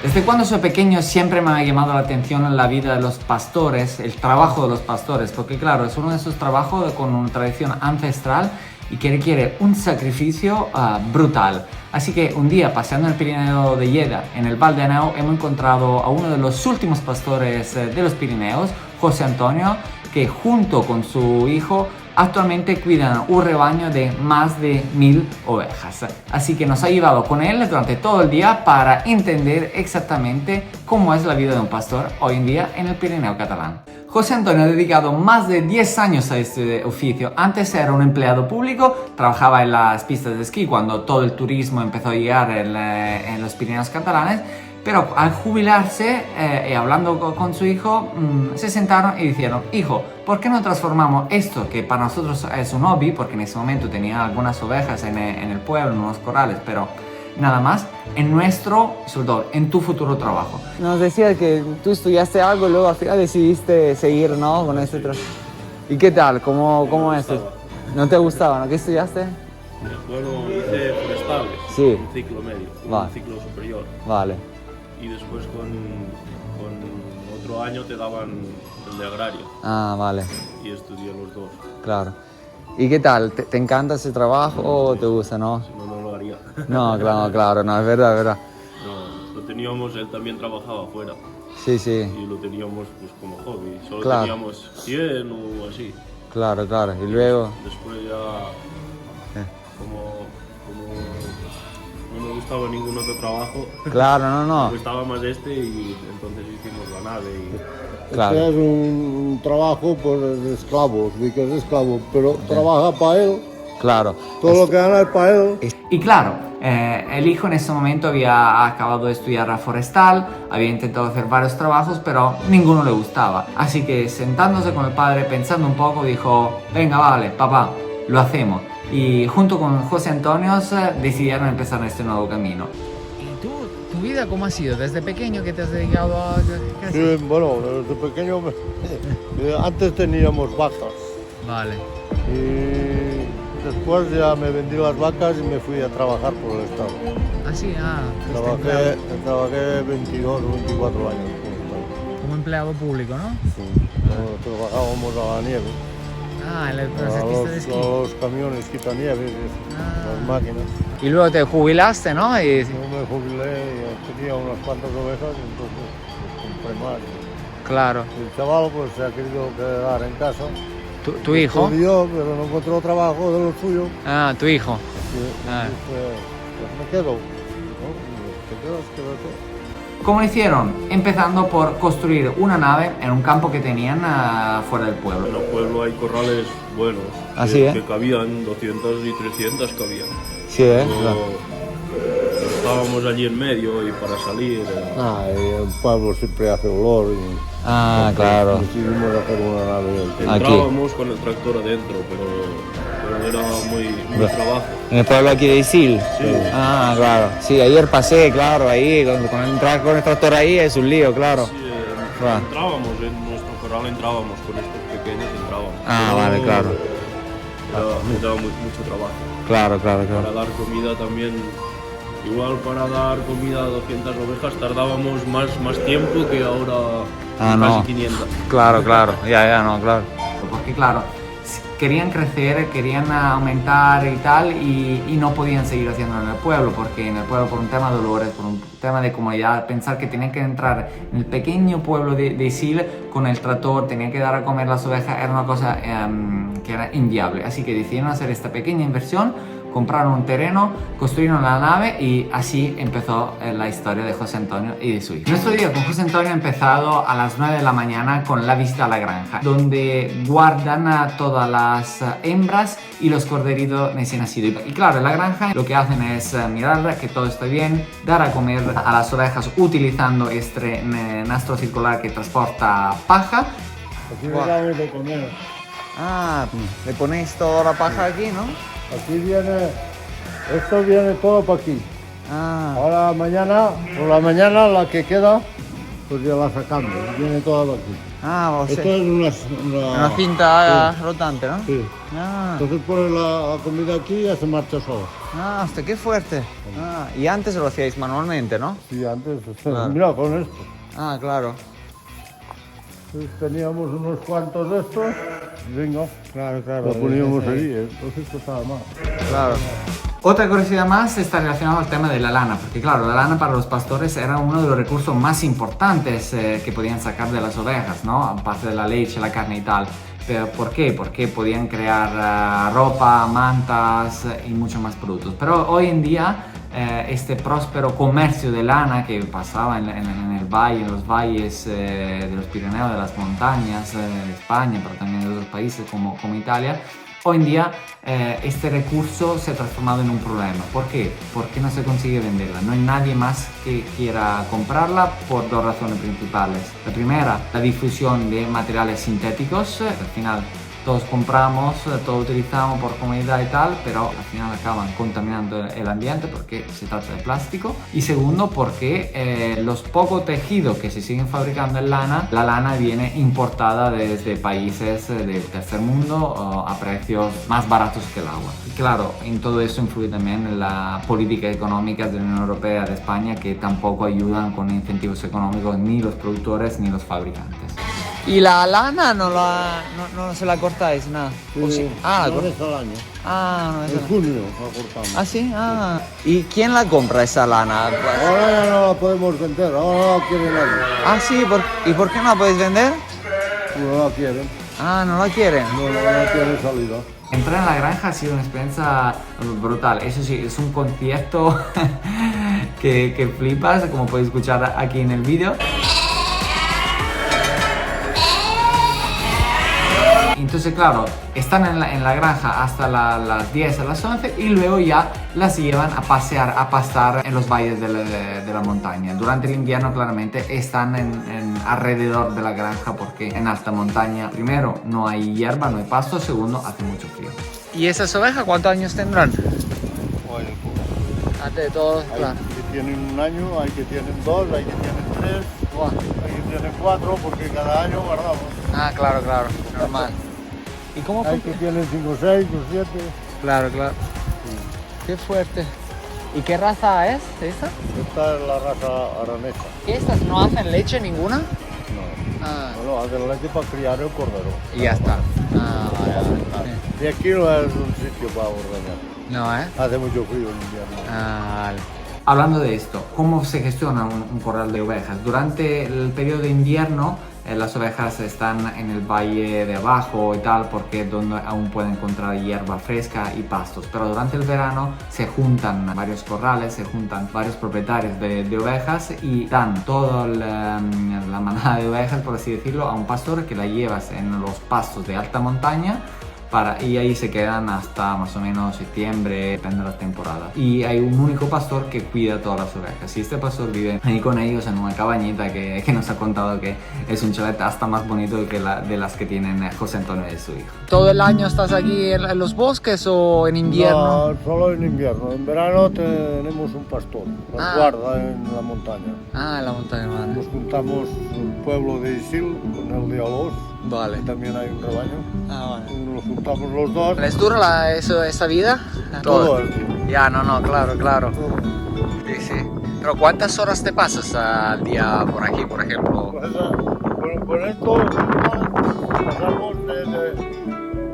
Desde cuando soy pequeño siempre me ha llamado la atención la vida de los pastores, el trabajo de los pastores, porque claro, es uno de esos trabajos con una tradición ancestral y que requiere un sacrificio brutal. Así que un día, paseando en el Pirineo de Lleida, en el Val de Aneu, hemos encontrado a uno de los últimos pastores de los Pirineos, José Antonio, que junto con su hijo actualmente cuidan un rebaño de más de 1000 ovejas. Así que nos ha llevado con él durante todo el día para entender exactamente cómo es la vida de un pastor hoy en día en el Pirineo catalán. José Antonio ha dedicado más de 10 años a este oficio. Antes era un empleado público, trabajaba en las pistas de esquí cuando todo el turismo empezó a llegar en los Pirineos catalanes, pero al jubilarse y hablando con su hijo, se sentaron y dijeron: hijo, ¿por qué no transformamos esto, que para nosotros es un hobby, porque en ese momento tenía algunas ovejas en el pueblo, en unos corrales, pero nada más, en nuestro, sobre todo, en tu futuro trabajo? Nos decías que tú estudiaste algo y luego al final decidiste seguir, ¿no? Con este trabajo. ¿Y qué tal? ¿Cómo es? ¿No te gustaba, no? ¿Qué estudiaste? Bueno, hice forestales, Sí. un ciclo medio, Vale. un ciclo superior. Vale. Y después con otro año te daban el de agrario Ah, vale. y estudié los dos. Claro. ¿Y qué tal? ¿Te encanta ese trabajo o te gusta, no? Si no, no lo haría. No, claro, no, es verdad, es verdad. No, lo teníamos, él también trabajaba afuera Sí, sí, y lo teníamos pues como hobby. Solo Claro. teníamos 100 o así. claro. Y luego... Después ya, como no me gustaba ningún otro trabajo, Claro, no. me gustaba más este y entonces hicimos la nave. Claro. Este es un trabajo por esclavos, que es esclavo, pero trabaja para él, Claro. todo lo que gana es para él. Y claro, el hijo en ese momento había acabado de estudiar forestal, había intentado hacer varios trabajos, pero ninguno le gustaba. Así que sentándose con el padre, pensando un poco, dijo: venga, vale, papá, lo hacemos. Y junto con José Antonio decidieron empezar este nuevo camino. ¿Y tú, tu vida cómo ha sido? ¿Desde pequeño que te has dedicado a...? Sí, bueno, desde pequeño, antes teníamos vacas Vale. y después ya me vendí las vacas y me fui a trabajar por el Estado. Ah, sí, Trabajé 22 o 24 años por el Estado. como empleado público, ¿no? Sí. Trabajábamos a la nieve, Ah, en los camiones quitanieves, las máquinas. Y luego te jubilaste, ¿no? Y... Yo me jubilé y tenía unas cuantas ovejas, entonces pues, compré más. Claro. El chaval pues se ha querido quedar en casa. ¿Tu hijo? Estudió, pero no encontró trabajo de lo suyo. Ah, tu hijo. Y, Ah. pues me quedo. ¿No? Te quedas, quédate. ¿Cómo lo hicieron? Empezando por construir una nave en un campo que tenían fuera del pueblo. En el pueblo hay corrales buenos, ¿Ah, sí, que cabían 200 y 300 cabían. Sí, Estábamos allí en medio y para salir... Y el pueblo siempre hace olor y Ah, claro. decidimos hacer una nave. Entrábamos con el tractor adentro, pero era muy trabajo. En el pueblo aquí de Isil. Sí. Ah, claro. Sí, ayer pasé, claro, ahí, entrar con el tractor ahí es un lío, claro. Sí, Ah. entrábamos, en nuestro corral entrábamos, con estos pequeños entrábamos. Ah, vale, claro. Era mucho trabajo. Claro. Para dar comida también, igual para dar comida a 200 ovejas tardábamos más tiempo que ahora Ah, casi no. 500. Claro, claro. Porque claro, querían crecer, querían aumentar y tal, y no podían seguir haciéndolo en el pueblo, porque en el pueblo, por un tema de dolores, por un tema de comodidad, pensar que tenían que entrar en el pequeño pueblo de Isil con el tractor, tenían que dar a comer las ovejas, era una cosa que era inviable. Así que decidieron hacer esta pequeña inversión, compraron un terreno, construyeron la nave y así empezó la historia de José Antonio y de su hijo. Nuestro día con José Antonio ha empezado a las 9 de la mañana con la visita a la granja, donde guardan a todas las hembras y los corderitos recién nacidos. Y claro, en la granja lo que hacen es mirar que todo esté bien, dar a comer a las ovejas utilizando este nastro circular que transporta paja. Aquí le damos de comer. Ah, le ponéis toda la paja aquí, ¿no? Aquí viene, esto viene todo para aquí. Ah, Ahora mañana, por la mañana la que queda, pues ya la sacamos, viene todo aquí. Ah, o sea, Esto es una cinta rotante, ¿no? Sí. Ah, Entonces pones la comida aquí y ya se marcha sola. hostia, qué fuerte. Ah, y antes lo hacíais manualmente, ¿no? Sí, antes, Claro. mira con esto. Ah, claro. Entonces, teníamos unos cuantos de estos. Y venga, Claro, claro. lo poníamos ahí. Entonces costaba más. Claro. Otra curiosidad más está relacionada al tema de la lana, porque claro, la lana para los pastores era uno de los recursos más importantes que podían sacar de las ovejas, ¿no? Aparte de la leche, la carne y tal. Pero ¿por qué? Porque podían crear ropa, mantas y muchos más productos. Pero hoy en día este próspero comercio de lana que pasaba en el valle, en los valles de los Pirineos, de las montañas de España, pero también de otros países como Italia, hoy en día este recurso se ha transformado en un problema. ¿Por qué? Porque no se consigue venderla. No hay nadie más que quiera comprarla por dos razones principales. La primera, la difusión de materiales sintéticos. Al final todos compramos, todos utilizamos por comodidad y tal, pero al final acaban contaminando el ambiente porque se trata de plástico. Y segundo, porque los pocos tejidos que se siguen fabricando en lana, la lana viene importada desde países del tercer mundo a precios más baratos que el agua. Y claro, en todo eso influye también la política económica de la Unión Europea, de España, que tampoco ayudan con incentivos económicos ni los productores ni los fabricantes. ¿Y la lana no se la cortáis nada? ¿O sí? Ah, Una vez al año. no es En junio la cortamos. Ah, sí, ¿Y quién la compra esa lana? Ahora ya no la podemos vender, ahora no la quiere nadie. Ah, sí, ¿y por qué no la podéis vender? No la quieren, No la quieren. no tiene salida. Entrar en la granja ha sido una experiencia brutal. Eso sí, es un concierto que flipas, como podéis escuchar aquí en el vídeo. Entonces, claro, están en la granja hasta las 10, a las 11 y luego ya las llevan a pasear, a pastar en los valles de la montaña. Durante el invierno, claramente, están alrededor de la granja porque en alta montaña, primero, no hay hierba, no hay pasto, segundo, hace mucho frío. ¿Y esas ovejas cuántos años tendrán? Oye, pues, De todos, hay claro. que tienen 1 año, hay que tienen 2, hay que tienen 3, Buah. hay que tienen 4, porque cada año guardamos. Claro, normal. ¿Y cómo Hay que tienen 5, 6 o 7. Claro. Qué fuerte. ¿Y qué raza es esa? Esta es la raza aranesa. ¿Estas no hacen leche ninguna? No. Bueno, hacen leche para criar el cordero. Y ya está. Vale. Y aquí no es un sitio para ordeñar. No, Hace mucho frío en invierno. Vale. Hablando de esto, ¿cómo se gestiona un corral de ovejas? Durante el periodo de invierno, las ovejas están en el valle de abajo y tal, porque es donde aún pueden encontrar hierba fresca y pastos. Pero durante el verano se juntan varios corrales, se juntan varios propietarios de ovejas y dan toda la manada de ovejas, por así decirlo, a un pastor que la llevas en los pastos de alta montaña. Y ahí se quedan hasta más o menos septiembre, depende de la temporada. Y hay un único pastor que cuida todas las ovejas. Y este pastor vive ahí con ellos en una cabañita que nos ha contado que es un chalet hasta más bonito que de las que tienen José Antonio y su hijo. ¿Todo el año estás aquí en los bosques o en invierno? No, solo en invierno. En verano tenemos un pastor, nos guarda en la montaña. En la montaña, vale. Nos juntamos el pueblo de Isil con el de Olós. Vale. También hay un rebaño. Vale. Nos juntamos los dos. ¿Les dura esa vida? Todo el día. Ya, no, claro. Todo. Sí. ¿Pero cuántas horas te pasas al día por aquí, por ejemplo? Pues, con esto pasamos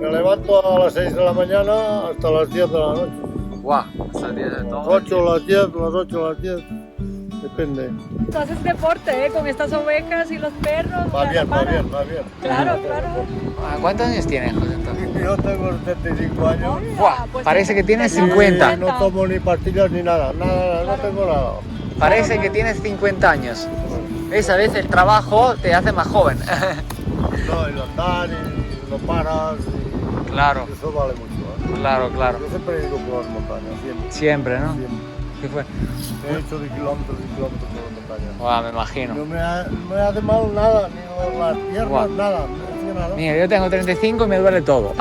me levanto a las 6 de la mañana hasta las 10 de la noche. Guau, hasta el día de todo. Las 8, las 10, las 8, las 10. Depende. Tú haces deporte, ¿eh? Con estas ovejas y los perros. Va bien. Claro. ¿Cuántos años tienes, José Antonio? Yo tengo 75 años. Buah, Pues parece que tienes te quedas 50. Y no tomo ni pastillas ni nada, no tengo nada. Parece que tienes 50 años. ¿Ves? A veces el trabajo te hace más joven. No, el andar y no paras. Claro, Eso vale mucho. claro. Yo siempre he ido por las montañas, siempre. Siempre, ¿no? Siempre. ¿Qué fue? He hecho de kilómetros y kilómetros por las montañas. Buah, me imagino. No me hace mal nada, ni las piernas, Guau. nada, no hace nada. Mira, yo tengo 35 y me duele todo.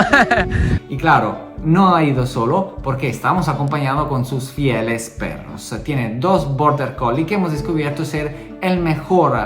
Y claro, no ha ido solo porque estamos acompañados con sus fieles perros. Tiene 2 Border Collie que hemos descubierto ser el mejor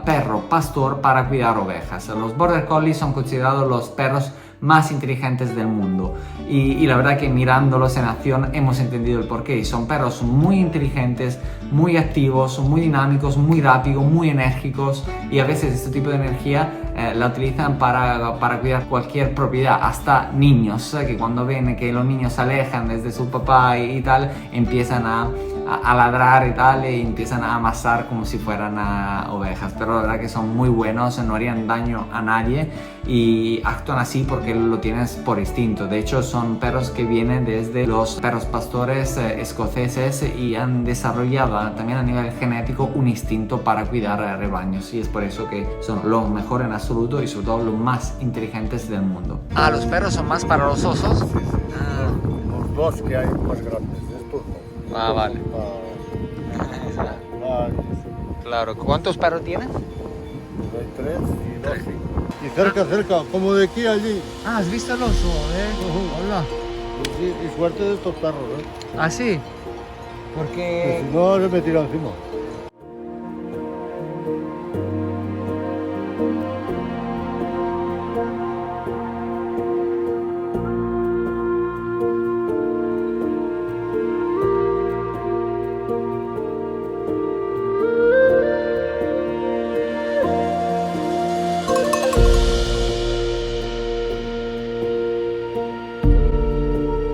perro pastor para cuidar ovejas. Los Border Collie son considerados los perros más inteligentes del mundo y la verdad que mirándolos en acción hemos entendido el porqué. Son perros muy inteligentes, muy activos, muy dinámicos, muy rápidos, muy enérgicos, y a veces este tipo de energía la utilizan para cuidar cualquier propiedad, hasta niños que cuando ven que los niños se alejan desde su papá y tal, empiezan a ladrar y tal, y empiezan a amasar como si fueran ovejas. Pero la verdad que son muy buenos, no harían daño a nadie y actúan así porque lo tienes por instinto. De hecho, son perros que vienen desde los perros pastores escoceses y han desarrollado también a nivel genético un instinto para cuidar rebaños, y es por eso que son los mejores en absoluto y sobre todo los más inteligentes del mundo. Los perros son más para los osos. Los 2 que hay más grandes, estos no. Vale. Claro. ¿Cuántos perros tienes? Hay 3 y 2. Y cerca, como de aquí a allí. ¿Has visto el oso? Hola. Y suerte de estos perros, ¿Ah, sí? Que Porque... si no, se me tira encima.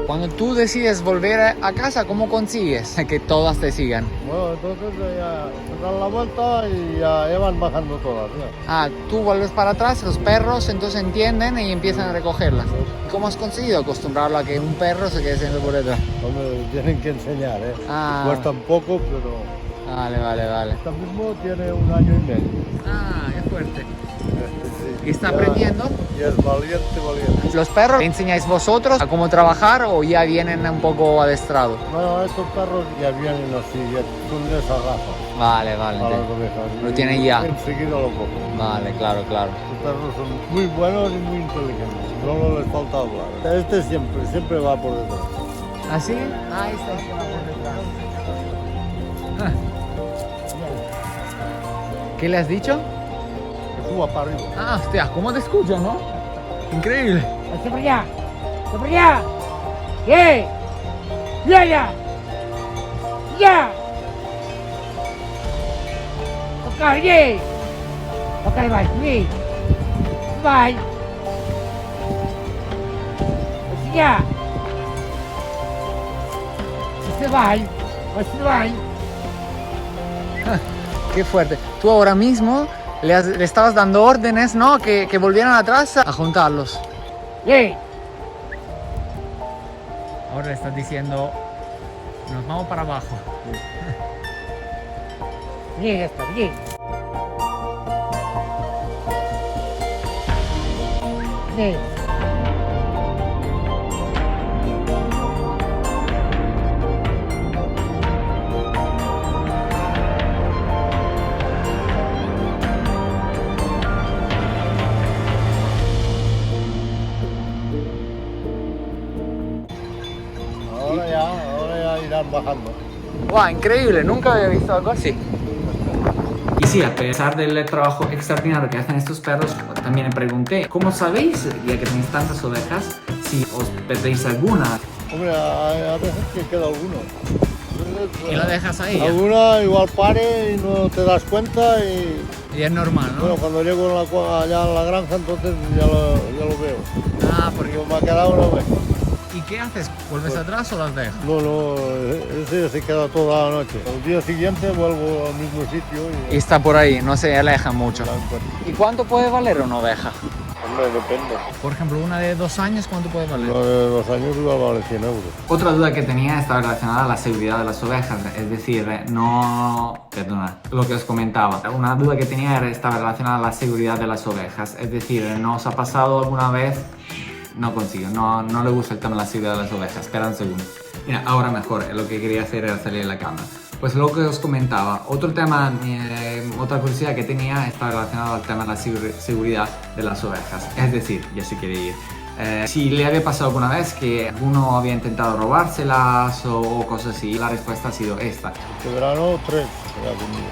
Cuando tú decides volver a casa, ¿cómo consigues que todas te sigan? Bueno, entonces ya se dan la vuelta y ya van bajando todas. Ya. Tú vuelves para atrás, los perros entonces entienden y empiezan a recogerlas. ¿Cómo has conseguido acostumbrarlo a que un perro se quede siempre por detrás? Hombre, tienen que enseñar, ¿eh? Cuesta un poco, pero... Vale. Este mismo tiene 1 año y medio. Qué fuerte. Sí. ¿Y está aprendiendo? Y es valiente. ¿Los perros le enseñáis vosotros a cómo trabajar o ya vienen un poco adestrados? Bueno, estos perros ya vienen así, ya son de esa raza. Vale. Para las ovejas. Lo tienen ya. Enseguida lo cogen. Vale, claro. Los perros son muy buenos y muy inteligentes. Solo les falta hablar. Este siempre va por detrás. ¿Ah, sí? Ahí está por detrás. ¿Qué le has dicho? Que suba para arriba. Hostia, ¿cómo te escucho, no? Increíble. ¡Hasta para allá! ¡Hasta para allá! ¡Eh! ¡Ya! Tocar, ¡ye! Tocar, vai, ¡ye! Vai! Assim, ya! Você vai! Qué fuerte. Tú ahora mismo le estabas dando órdenes, ¿no? Que volvieran atrás a juntarlos. ¡Ye! Ahora le estás diciendo, nos vamos para abajo. ¡Ye, ya está! ¡Ye! ¡Ye! Ahora ya irán bajando. ¡Wow! Increíble, nunca había visto algo así. Y sí, a pesar del trabajo extraordinario que hacen estos perros, también le pregunté, ¿cómo sabéis, ya que tenéis tantas ovejas, si os perdéis alguna? Hombre, a veces que queda alguno. Y lo dejas ahí. Alguna igual pare y no te das cuenta y... Y es normal, ¿no? Bueno, cuando llego allá a la granja, entonces ya lo veo. Porque... Porque me ha quedado una oveja. ¿Y qué haces? ¿Vuelves atrás o las dejas? No, ese se queda toda la noche. El día siguiente vuelvo al mismo sitio Y está por ahí, no se aleja mucho. la encuentro. ¿Y cuánto puede valer una oveja? Hombre, depende. Por ejemplo, una de 2 años, ¿cuánto puede valer? Uno de 2 años igual vale 100 euros. Otra duda que tenía estaba relacionada a la seguridad de las ovejas, es decir, lo que os comentaba. Una duda que tenía estaba relacionada a la seguridad de las ovejas, es decir, ¿no os ha pasado alguna vez? No consigo, no le gusta el tema de la seguridad de las ovejas. Espera un segundo. Mira, ahora mejor, lo que quería hacer era salir de la cámara. Pues lo que os comentaba, otro tema, otra curiosidad que tenía está relacionado al tema de la seguridad de las ovejas. Es decir, ya se quiere ir. si le había pasado alguna vez que alguno había intentado robárselas o cosas así. La respuesta ha sido esta. Este verano 3 era conmigo.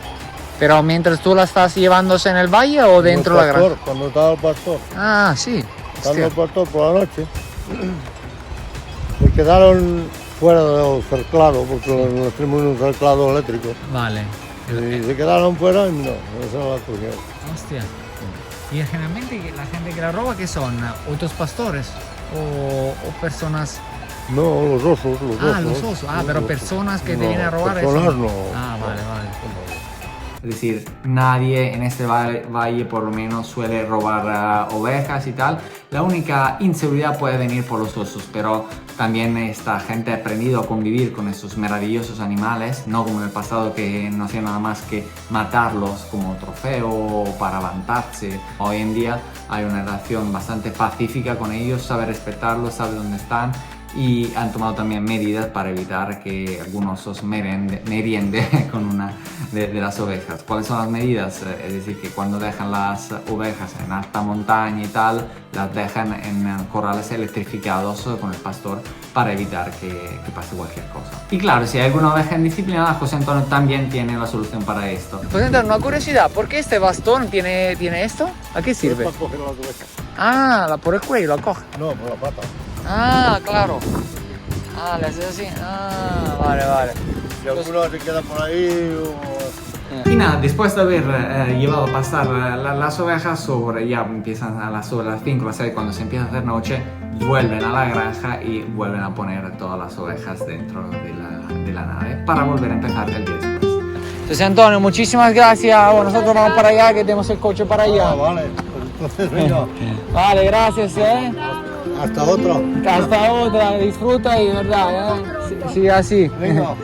Pero mientras tú la estás llevándose en el valle o dentro de la granja. Cuando estaba el pastor. Ah, sí. Estando el pastor por la noche. Se quedaron fuera del cerclado, porque nos tenemos un cerclado eléctrico. Vale. Y se quedaron fuera y no se la cogieron. Hostia. Y generalmente la gente que la roba, ¿qué son? ¿Otros pastores o personas? No, los osos, los osos. Ah, los osos. Ah, pero personas que te vienen a robar personas eso. no. Ah, vale, vale. Es decir, nadie en este valle por lo menos suele robar ovejas y tal. La única inseguridad puede venir por los osos, pero también esta gente ha aprendido a convivir con estos maravillosos animales, no como en el pasado que no hacían nada más que matarlos como trofeo o para levantarse. Hoy en día hay una relación bastante pacífica con ellos, sabe respetarlos, sabe dónde están. Y han tomado también medidas para evitar que algunos osos meriende con una de las ovejas. ¿Cuáles son las medidas? Es decir, que cuando dejan las ovejas en alta montaña y tal, las dejan en corrales electrificados con el pastor para evitar que pase cualquier cosa. Y claro, si hay alguna oveja indisciplinada, José Antonio también tiene la solución para esto. José Antonio, una curiosidad, ¿por qué este bastón tiene esto? ¿A qué sirve? Para coger las ovejas. Ah, por el cuello, la coge. No, por la pata. Ah, claro. Ah, le haces así. Ah, vale, vale. Si alguno se queda por ahí Y nada, después de haber llevado a pasar las ovejas, ya empiezan sobre las 5 o las 6, cuando se empieza a hacer noche, vuelven a la granja y vuelven a poner todas las ovejas dentro de la nave para volver a empezar el día después. José Antonio, muchísimas gracias. Bueno, nosotros vamos para allá, que tenemos el coche para allá. Ah, vale. Pues entonces venga. Vale, gracias, Hasta otro. Hasta otra, disfruta y de verdad, sigue así. Venga.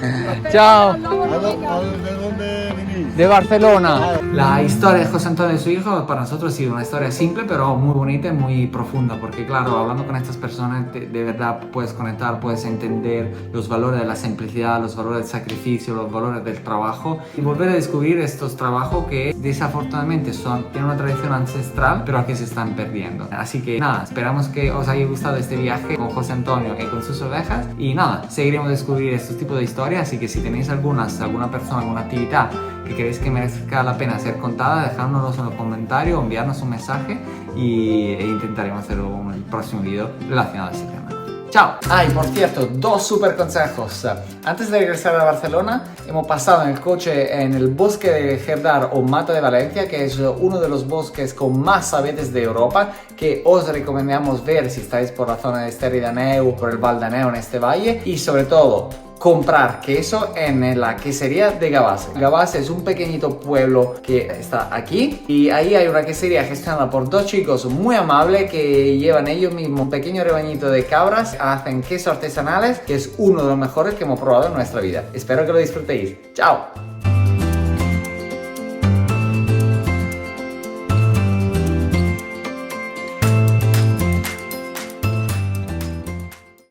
Chao. ¿De dónde venís? De Barcelona. La historia de José Antonio y su hijo para nosotros ha sido una historia simple pero muy bonita y muy profunda, porque claro, hablando con estas personas de verdad puedes conectar, puedes entender los valores de la simplicidad, los valores del sacrificio, los valores del trabajo y volver a descubrir estos trabajos que desafortunadamente tienen una tradición ancestral pero que se están perdiendo. Así que nada, esperamos que os haya gustado este viaje con José Antonio y con sus ovejas y nada, seguiremos descubriendo estos tipos de historias, así que si tenéis alguna persona, alguna actividad que queréis que merezca la pena ser contada, dejárnoslo en los comentarios o enviarnos un mensaje e intentaremos hacer un próximo video relacionado a este tema. ¡Chao! Ah, y por cierto, 2 super consejos. Antes de regresar a Barcelona, hemos pasado en el coche en el bosque de Jerdar o Mata de Valencia, que es uno de los bosques con más abetes de Europa, que os recomendamos ver si estáis por la zona de Esterri d'Àneu, por el Val d'Àneu en este valle, y sobre todo, comprar queso en la quesería de Gavàs. Gavàs es un pequeñito pueblo que está aquí y ahí hay una quesería gestionada por 2 chicos muy amables que llevan ellos mismos un pequeño rebañito de cabras, hacen quesos artesanales, que es uno de los mejores que hemos probado en nuestra vida. Espero que lo disfrutéis. ¡Chao!